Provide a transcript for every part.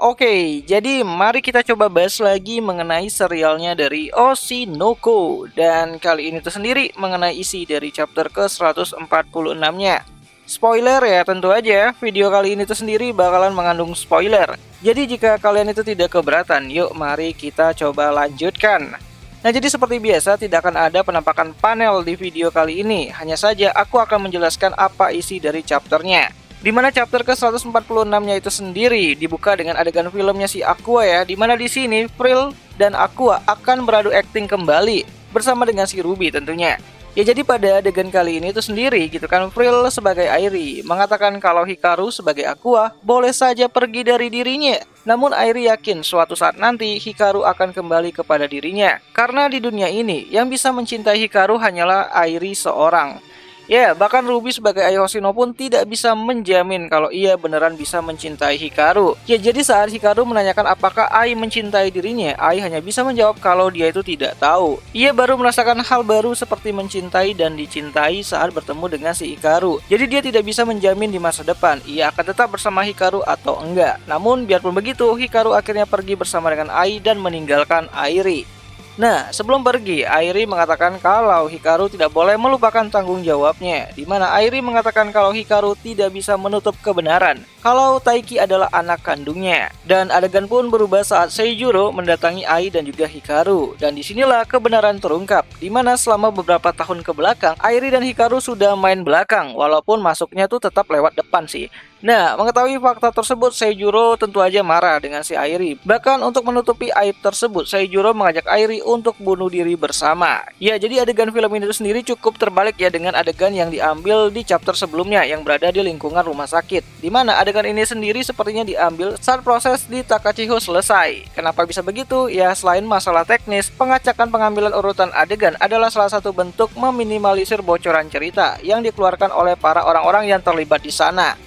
Oke, jadi mari kita coba bahas lagi mengenai serialnya dari Oshinoko. Dan kali ini tuh sendiri mengenai isi dari chapter ke-146-nya. Spoiler ya, tentu aja video kali ini tuh sendiri bakalan mengandung spoiler. Jadi jika kalian itu tidak keberatan, yuk mari kita coba lanjutkan. Nah, jadi seperti biasa tidak akan ada penampakan panel di video kali ini. Hanya saja aku akan menjelaskan apa isi dari chapternya. Dimana chapter ke-146-nya itu sendiri dibuka dengan adegan filmnya si Aqua ya, dimana di sini Frill dan Aqua akan beradu akting kembali bersama dengan si Ruby tentunya. Ya, jadi pada adegan kali ini itu sendiri gitu kan, Frill sebagai Airi mengatakan kalau Hikaru sebagai Aqua boleh saja pergi dari dirinya. Namun Airi yakin suatu saat nanti Hikaru akan kembali kepada dirinya. Karena di dunia ini yang bisa mencintai Hikaru hanyalah Airi seorang. Ya, bahkan Ruby sebagai ayah Hoshino pun tidak bisa menjamin kalau ia beneran bisa mencintai Hikaru. Ya, jadi saat Hikaru menanyakan apakah Ai mencintai dirinya, Ai hanya bisa menjawab kalau dia itu tidak tahu. Ia baru merasakan hal baru seperti mencintai dan dicintai saat bertemu dengan si Hikaru. Jadi dia tidak bisa menjamin di masa depan ia akan tetap bersama Hikaru atau enggak. Namun biarpun begitu, Hikaru akhirnya pergi bersama dengan Ai dan meninggalkan Airi. Nah, sebelum pergi, Airi mengatakan kalau Hikaru tidak boleh melupakan tanggung jawabnya, di mana Airi mengatakan kalau Hikaru tidak bisa menutup kebenaran kalau Taiki adalah anak kandungnya. Dan adegan pun berubah saat Seijuro mendatangi Ai dan juga Hikaru. Dan disinilah kebenaran terungkap, di mana selama beberapa tahun ke belakang, Airi dan Hikaru sudah main belakang, walaupun masuknya tuh tetap lewat depan sih. Nah, mengetahui fakta tersebut, Seijuro tentu aja marah dengan si Airi. Bahkan untuk menutupi aib tersebut, Seijuro mengajak Airi untuk bunuh diri bersama. Ya, jadi adegan film ini sendiri cukup terbalik ya dengan adegan yang diambil di chapter sebelumnya yang berada di lingkungan rumah sakit. Di mana adegan ini sendiri sepertinya diambil saat proses di Takachiho selesai. Kenapa bisa begitu? Ya, selain masalah teknis, pengacakan pengambilan urutan adegan adalah salah satu bentuk meminimalisir bocoran cerita yang dikeluarkan oleh para orang-orang yang terlibat di sana.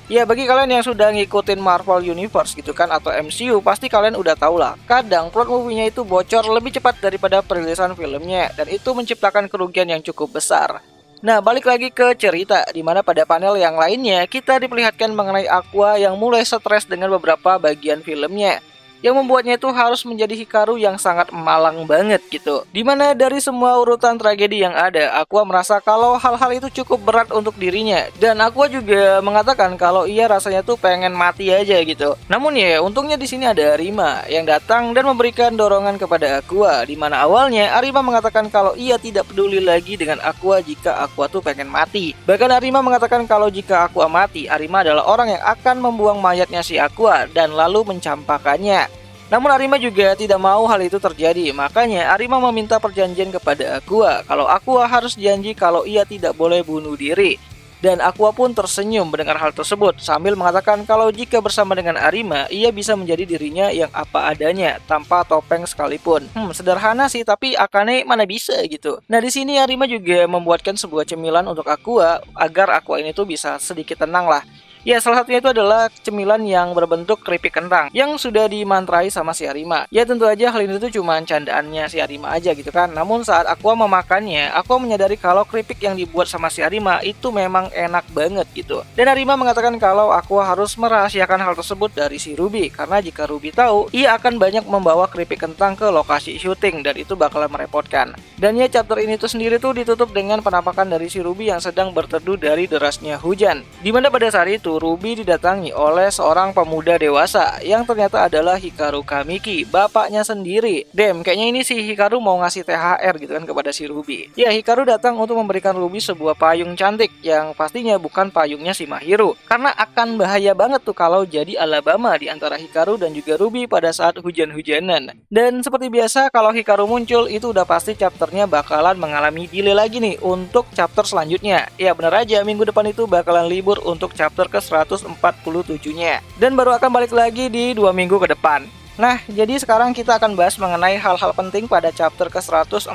Ya, bagi kalian yang sudah ngikutin Marvel Universe gitu kan atau MCU, pasti kalian udah tahu lah. Kadang plot movie-nya itu bocor lebih cepat daripada perilisan filmnya, dan itu menciptakan kerugian yang cukup besar. Nah, balik lagi ke cerita, dimana pada panel yang lainnya kita diperlihatkan mengenai Aqua yang mulai stres dengan beberapa bagian filmnya, yang membuatnya itu harus menjadi Hikaru yang sangat malang banget gitu. Dimana dari semua urutan tragedi yang ada, Aqua merasa kalau hal-hal itu cukup berat untuk dirinya. Dan Aqua juga mengatakan kalau ia rasanya tuh pengen mati aja gitu. Namun ya, untungnya di sini ada Arima yang datang dan memberikan dorongan kepada Aqua. Dimana awalnya Arima mengatakan kalau ia tidak peduli lagi dengan Aqua jika Aqua tuh pengen mati. Bahkan Arima mengatakan kalau jika Aqua mati, Arima adalah orang yang akan membuang mayatnya si Aqua dan lalu mencampakkannya. Namun Arima juga tidak mau hal itu terjadi, makanya Arima meminta perjanjian kepada Aqua kalau Aqua harus janji kalau ia tidak boleh bunuh diri. Dan Aqua pun tersenyum mendengar hal tersebut sambil mengatakan kalau jika bersama dengan Arima, ia bisa menjadi dirinya yang apa adanya tanpa topeng sekalipun. Sederhana sih, tapi Akane mana bisa gitu. Nah, di sini Arima juga membuatkan sebuah cemilan untuk Aqua agar Aqua ini tuh bisa sedikit tenang lah. Ya, salah satunya itu adalah cemilan yang berbentuk keripik kentang yang sudah dimantrai sama si Arima. Ya, tentu aja hal ini tuh cuma candaannya si Arima aja gitu kan. Namun saat Aqua memakannya, Aqua menyadari kalau keripik yang dibuat sama si Arima itu memang enak banget gitu. Dan Arima mengatakan kalau Aqua harus merahasiakan hal tersebut dari si Ruby, karena jika Ruby tahu, ia akan banyak membawa keripik kentang ke lokasi syuting dan itu bakalan merepotkan. Dan ya, chapter ini tuh sendiri tuh ditutup dengan penampakan dari si Ruby yang sedang berteduh dari derasnya hujan. Dimana pada saat itu Ruby didatangi oleh seorang pemuda dewasa yang ternyata adalah Hikaru Kamiki, bapaknya sendiri. Kayaknya ini si Hikaru mau ngasih THR gitu kan kepada si Ruby. Ya, Hikaru datang untuk memberikan Ruby sebuah payung cantik yang pastinya bukan payungnya si Mahiru, karena akan bahaya banget tuh kalau jadi Alabama di antara Hikaru dan juga Ruby pada saat hujan-hujanan. Dan seperti biasa kalau Hikaru muncul itu udah pasti chapternya bakalan mengalami delay lagi nih untuk chapter selanjutnya. Ya, bener aja, minggu depan itu bakalan libur untuk chapter ke 147-nya. Dan baru akan balik lagi di 2 minggu ke depan. Nah, jadi sekarang kita akan bahas mengenai hal-hal penting pada chapter ke-146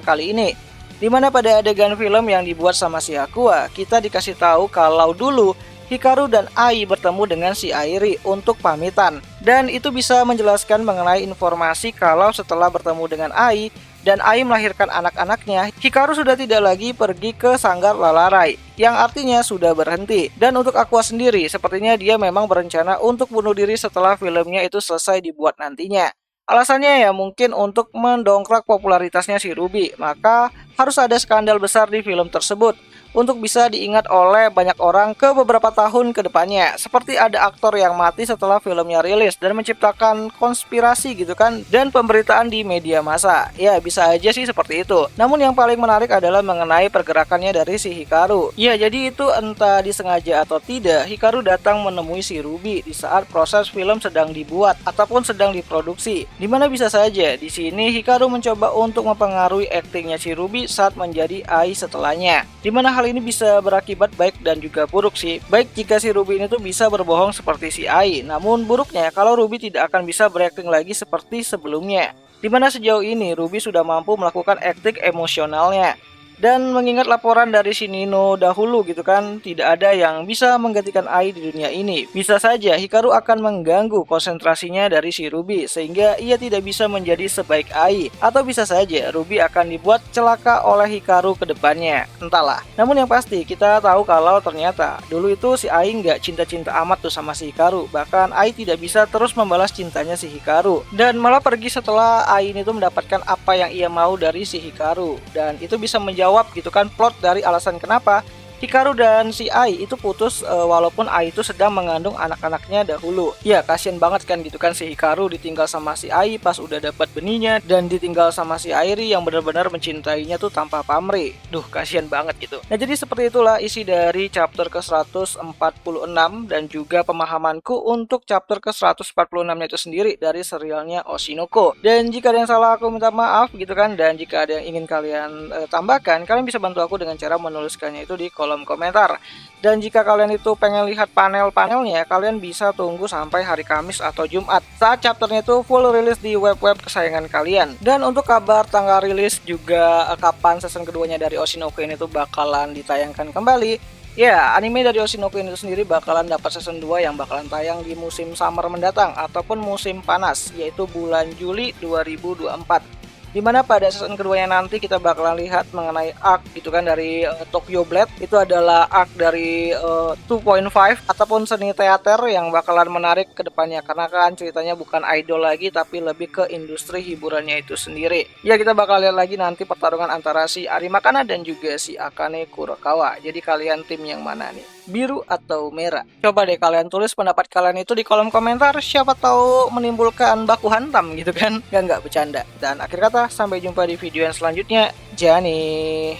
kali ini. Dimana pada adegan film yang dibuat sama si Aqua, kita dikasih tahu kalau dulu Hikaru dan Ai bertemu dengan si Airi untuk pamitan. Dan itu bisa menjelaskan mengenai informasi kalau setelah bertemu dengan Ai, dan Ai melahirkan anak-anaknya, Hikaru sudah tidak lagi pergi ke sanggar Lalarai, yang artinya sudah berhenti. Dan untuk Aqua sendiri, sepertinya dia memang berencana untuk bunuh diri setelah filmnya itu selesai dibuat nantinya. Alasannya ya mungkin untuk mendongkrak popularitasnya si Ruby, maka harus ada skandal besar di film tersebut untuk bisa diingat oleh banyak orang ke beberapa tahun ke depannya. Seperti ada aktor yang mati setelah filmnya rilis dan menciptakan konspirasi gitu kan, dan pemberitaan di media massa. Ya bisa aja sih seperti itu. Namun yang paling menarik adalah mengenai pergerakannya dari si Hikaru. Ya jadi itu entah disengaja atau tidak, Hikaru datang menemui si Ruby di saat proses film sedang dibuat ataupun sedang diproduksi. Dimana bisa saja di sini Hikaru mencoba untuk mempengaruhi aktingnya si Ruby saat menjadi Ai setelahnya. Dimana hal ini bisa berakibat baik dan juga buruk sih. Baik jika si Ruby ini tuh bisa berbohong seperti si Ai, namun buruknya kalau Ruby tidak akan bisa berakting lagi seperti sebelumnya. Dimana sejauh ini Ruby sudah mampu melakukan akting emosionalnya. Dan mengingat laporan dari si Nino dahulu gitu kan, tidak ada yang bisa menggantikan Ai di dunia ini. Bisa saja Hikaru akan mengganggu konsentrasinya dari si Ruby sehingga ia tidak bisa menjadi sebaik Ai. Atau bisa saja Ruby akan dibuat celaka oleh Hikaru ke depannya. Entahlah. Namun yang pasti kita tahu kalau ternyata dulu itu si Ai nggak cinta-cinta amat tuh sama si Hikaru. Bahkan Ai tidak bisa terus membalas cintanya si Hikaru. Dan malah pergi setelah Ai ini tuh mendapatkan apa yang ia mau dari si Hikaru. Dan itu bisa menjawab gitu kan plot dari alasan kenapa Hikaru dan si Ai itu putus walaupun Ai itu sedang mengandung anak-anaknya dahulu. Ya kasian banget kan gitu kan si Hikaru ditinggal sama si Ai pas udah dapat benihnya, dan ditinggal sama si Airi yang benar-benar mencintainya tuh tanpa pamrih. Duh kasian banget gitu. Nah jadi seperti itulah isi dari chapter ke-146 dan juga pemahamanku untuk chapter ke-146 itu sendiri dari serialnya Oshinoko. Dan jika ada yang salah aku minta maaf gitu kan, dan jika ada yang ingin kalian tambahkan, kalian bisa bantu aku dengan cara menuliskannya itu di kolom komentar. Dan jika kalian itu pengen lihat panel-panelnya, kalian bisa tunggu sampai hari Kamis atau Jumat saat chapternya itu full rilis di web-web kesayangan kalian. Dan untuk kabar tanggal rilis juga kapan season keduanya dari Oshinoko ini tuh bakalan ditayangkan kembali. Ya, anime dari Oshinoko ini sendiri bakalan dapat season 2 yang bakalan tayang di musim summer mendatang ataupun musim panas, yaitu bulan Juli 2024. Dimana pada season keduanya nanti kita bakalan lihat mengenai arc gitu kan dari Tokyo Blade. Itu adalah arc dari 2.5 ataupun seni teater yang bakalan menarik ke depannya, karena kan ceritanya bukan idol lagi tapi lebih ke industri hiburannya itu sendiri. Ya kita bakal lihat lagi nanti pertarungan antara si Arimakana dan juga si Akane Kurokawa. Jadi kalian tim yang mana nih? Biru atau merah? Coba deh kalian tulis pendapat kalian itu di kolom komentar, siapa tahu menimbulkan baku hantam gitu kan. Nggak bercanda. Dan akhir kata, sampai jumpa di video yang selanjutnya. Jani.